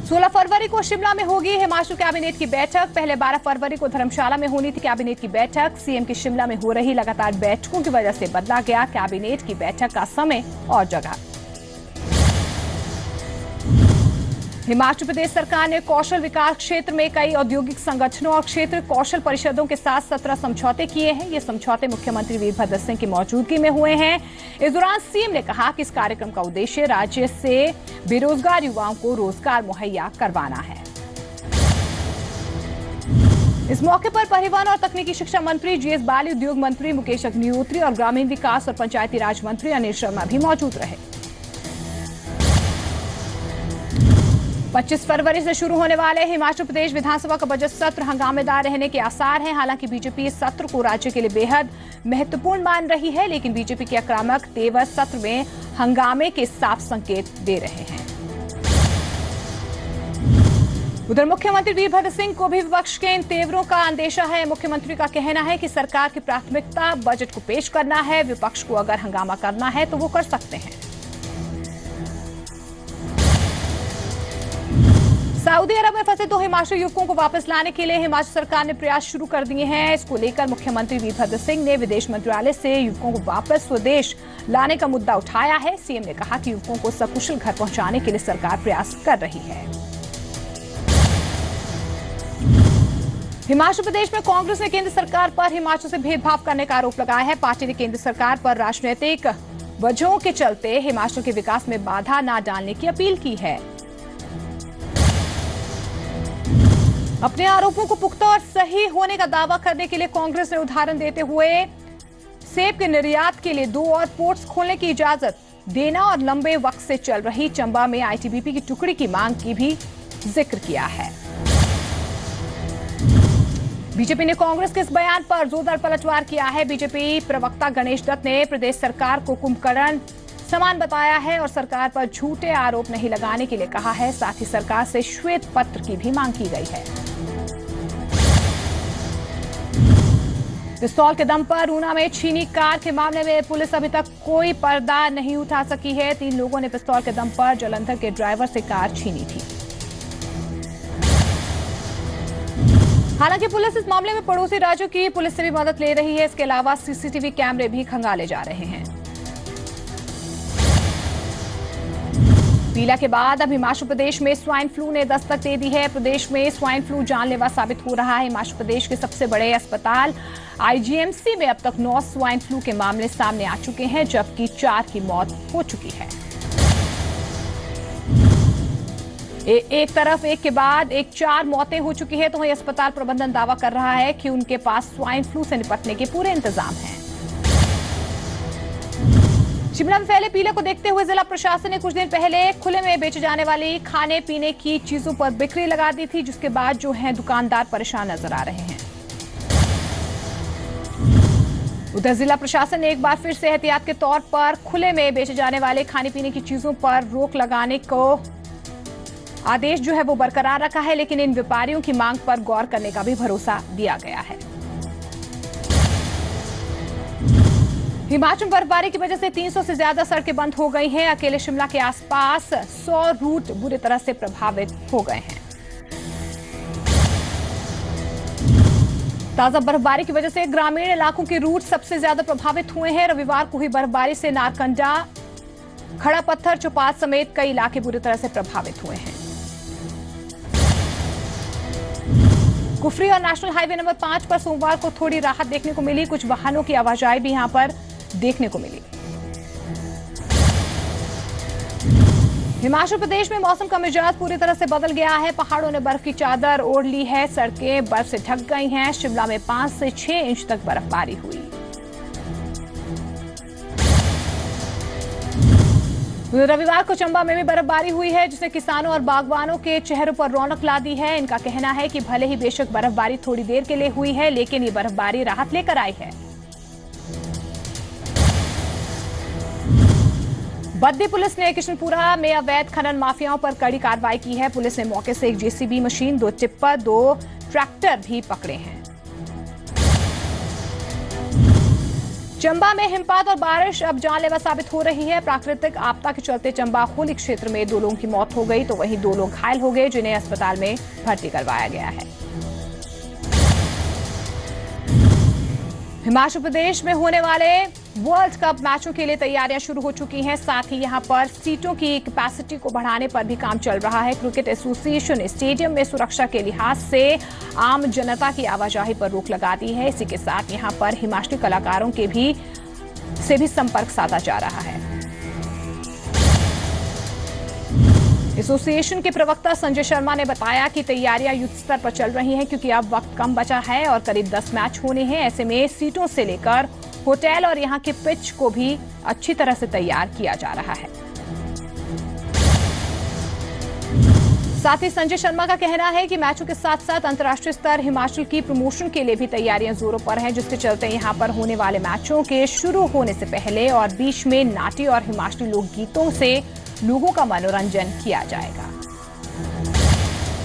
16 फरवरी को शिमला में होगी हिमाचल कैबिनेट की बैठक। पहले 12 फरवरी को धर्मशाला में होनी थी कैबिनेट की बैठक। सीएम की शिमला में हो रही लगातार बैठकों की वजह से बदला गया कैबिनेट की बैठक का समय और जगह। हिमाचल प्रदेश सरकार ने कौशल विकास क्षेत्र में कई औद्योगिक संगठनों और क्षेत्र कौशल परिषदों के साथ 17 समझौते किए हैं। ये समझौते मुख्यमंत्री वीरभद्र सिंह की मौजूदगी में हुए हैं। इस दौरान सीएम ने कहा कि इस कार्यक्रम का उद्देश्य राज्य से बेरोजगार युवाओं को रोजगार मुहैया करवाना है। इस मौके पर परिवहन और तकनीकी शिक्षा मंत्री जीएस बाली, उद्योग मंत्री मुकेश अग्निहोत्री और ग्रामीण विकास और पंचायती राज मंत्री अनिल शर्मा भी मौजूद रहे। 25 फरवरी से शुरू होने वाले हिमाचल प्रदेश विधानसभा का बजट सत्र हंगामेदार रहने के आसार हैं। हालांकि बीजेपी इस सत्र को राज्य के लिए बेहद महत्वपूर्ण मान रही है, लेकिन बीजेपी के आक्रामक तेवर सत्र में हंगामे के साफ संकेत दे रहे हैं। उधर मुख्यमंत्री वीरभद्र सिंह को भी विपक्ष के इन तेवरों का अंदेशा है। मुख्यमंत्री का कहना है कि सरकार की प्राथमिकता बजट को पेश करना है। विपक्ष को अगर हंगामा करना है तो वो कर सकते हैं। सऊदी अरब में फंसे 2 हिमाचली युवकों को वापस लाने के लिए हिमाचल सरकार ने प्रयास शुरू कर दिए हैं। इसको लेकर मुख्यमंत्री वीरभद्र सिंह ने विदेश मंत्रालय से युवकों को वापस स्वदेश लाने का मुद्दा उठाया है। सीएम ने कहा कि युवकों को सकुशल घर पहुंचाने के लिए सरकार प्रयास कर रही है। हिमाचल प्रदेश में कांग्रेस ने केंद्र सरकार पर हिमाचल से भेदभाव करने का आरोप लगाया है। पार्टी ने केंद्र सरकार पर राजनीतिक वजहों के चलते हिमाचल के विकास में बाधा न डालने की अपील की है। अपने आरोपों को पुख्ता और सही होने का दावा करने के लिए कांग्रेस ने उदाहरण देते हुए सेब के निर्यात के लिए 2 और पोर्ट्स खोलने की इजाजत देना और लंबे वक्त से चल रही चंबा में आईटीबीपी की टुकड़ी की मांग की भी जिक्र किया है। बीजेपी ने कांग्रेस के इस बयान पर जोरदार पलटवार किया है। बीजेपी प्रवक्ता गणेश दत्त ने प्रदेश सरकार को कुंभकर्ण समान बताया है और सरकार पर झूठे आरोप नहीं लगाने के लिए कहा है। साथ ही सरकार से श्वेत पत्र की भी मांग की गई है। पिस्तौल के दम पर ऊना में छीनी कार के मामले में पुलिस अभी तक कोई पर्दा नहीं उठा सकी है। 3 लोगों ने पिस्तौल के दम पर जलंधर के ड्राइवर से कार छीनी थी। हालांकि पुलिस इस मामले में पड़ोसी राज्यों की पुलिस से भी मदद ले रही है। इसके अलावा सीसीटीवी कैमरे भी खंगाले जा रहे हैं। पीला के बाद अब हिमाचल प्रदेश में स्वाइन फ्लू ने दस्तक दे दी है। प्रदेश में स्वाइन फ्लू जानलेवा साबित हो रहा है। हिमाचल प्रदेश के सबसे बड़े अस्पताल आईजीएमसी में अब तक 9 स्वाइन फ्लू के मामले सामने आ चुके हैं, जबकि 4 की मौत हो चुकी है। एक तरफ एक के बाद एक 4 मौतें हो चुकी है, तो वहीं अस्पताल प्रबंधन दावा कर रहा है कि उनके पास स्वाइन फ्लू से निपटने के पूरे इंतजाम हैं। शिमला में फैले पीले को देखते हुए जिला प्रशासन ने कुछ दिन पहले खुले में बेचे जाने वाली खाने पीने की चीजों पर बिक्री लगा दी थी, जिसके बाद जो है दुकानदार परेशान नजर आ रहे हैं। उधर जिला प्रशासन ने एक बार फिर से एहतियात के तौर पर खुले में बेचे जाने वाले खाने पीने की चीजों पर रोक लगाने को आदेश जो है वो बरकरार रखा है, लेकिन इन व्यापारियों की मांग पर गौर करने का भी भरोसा दिया गया है। हिमाचल में बर्फबारी की वजह से 300 से ज्यादा सड़कें बंद हो गई हैं। अकेले शिमला के आसपास 100 रूट बुरी तरह से प्रभावित हो गए हैं। ताजा बर्फबारी की वजह से ग्रामीण इलाकों के रूट सबसे ज्यादा प्रभावित हुए हैं। रविवार को हुई बर्फबारी से नारकंडा, खड़ा पत्थर, चौपाट समेत कई इलाके बुरी तरह से प्रभावित हुए हैं। कुफरी और नेशनल हाईवे नंबर 5 पर सोमवार को थोड़ी राहत देखने को मिली। कुछ वाहनों की आवाजाही भी यहां पर देखने को मिली। हिमाचल प्रदेश में मौसम का मिजाज पूरी तरह से बदल गया है। पहाड़ों ने बर्फ की चादर ओढ़ ली है। सड़कें बर्फ से ढक गई हैं। शिमला में 5 से 6 इंच तक बर्फबारी हुई। रविवार को चंबा में भी बर्फबारी हुई है, जिसने किसानों और बागवानों के चेहरों पर रौनक ला दी है। इनका कहना है कि भले ही बेशक बर्फबारी थोड़ी देर के लिए हुई है, लेकिन ये बर्फबारी राहत लेकर आई है। बद्दी पुलिस ने किशनपुरा में अवैध खनन माफियाओं पर कड़ी कार्रवाई की है। पुलिस ने मौके से एक जेसीबी मशीन, 2 टिप्पर, 2 ट्रैक्टर भी पकड़े हैं। चंबा में हिमपात और बारिश अब जानलेवा साबित हो रही है। प्राकृतिक आपदा के चलते चंबा होली क्षेत्र में 2 लोगों की मौत हो गई, तो वहीं 2 लोग घायल हो गए, जिन्हें अस्पताल में भर्ती करवाया गया है। हिमाचल प्रदेश में होने वाले वर्ल्ड कप मैचों के लिए तैयारियां शुरू हो चुकी हैं। साथ ही यहां पर सीटों की कैपेसिटी को बढ़ाने पर भी काम चल रहा है। क्रिकेट एसोसिएशन ने स्टेडियम में सुरक्षा के लिहाज से आम जनता की आवाजाही पर रोक लगा दी है। इसी के साथ यहां पर हिमाचली कलाकारों से भी संपर्क साधा जा रहा है। एसोसिएशन के प्रवक्ता संजय शर्मा ने बताया कि तैयारियां युद्ध स्तर पर चल रही हैं, क्योंकि अब वक्त कम बचा है और करीब 10 मैच होने हैं। ऐसे में सीटों से लेकर होटल और यहां के पिच को भी अच्छी तरह से तैयार किया जा रहा है। साथ ही संजय शर्मा का कहना है कि मैचों के साथ साथ अंतर्राष्ट्रीय स्तर हिमाचल की प्रमोशन के लिए भी तैयारियां जोरों पर हैं, जिसके चलते यहां पर होने वाले मैचों के शुरू होने से पहले और बीच में नाटी और हिमाचली लोकगीतों से लोगों का मनोरंजन किया जाएगा।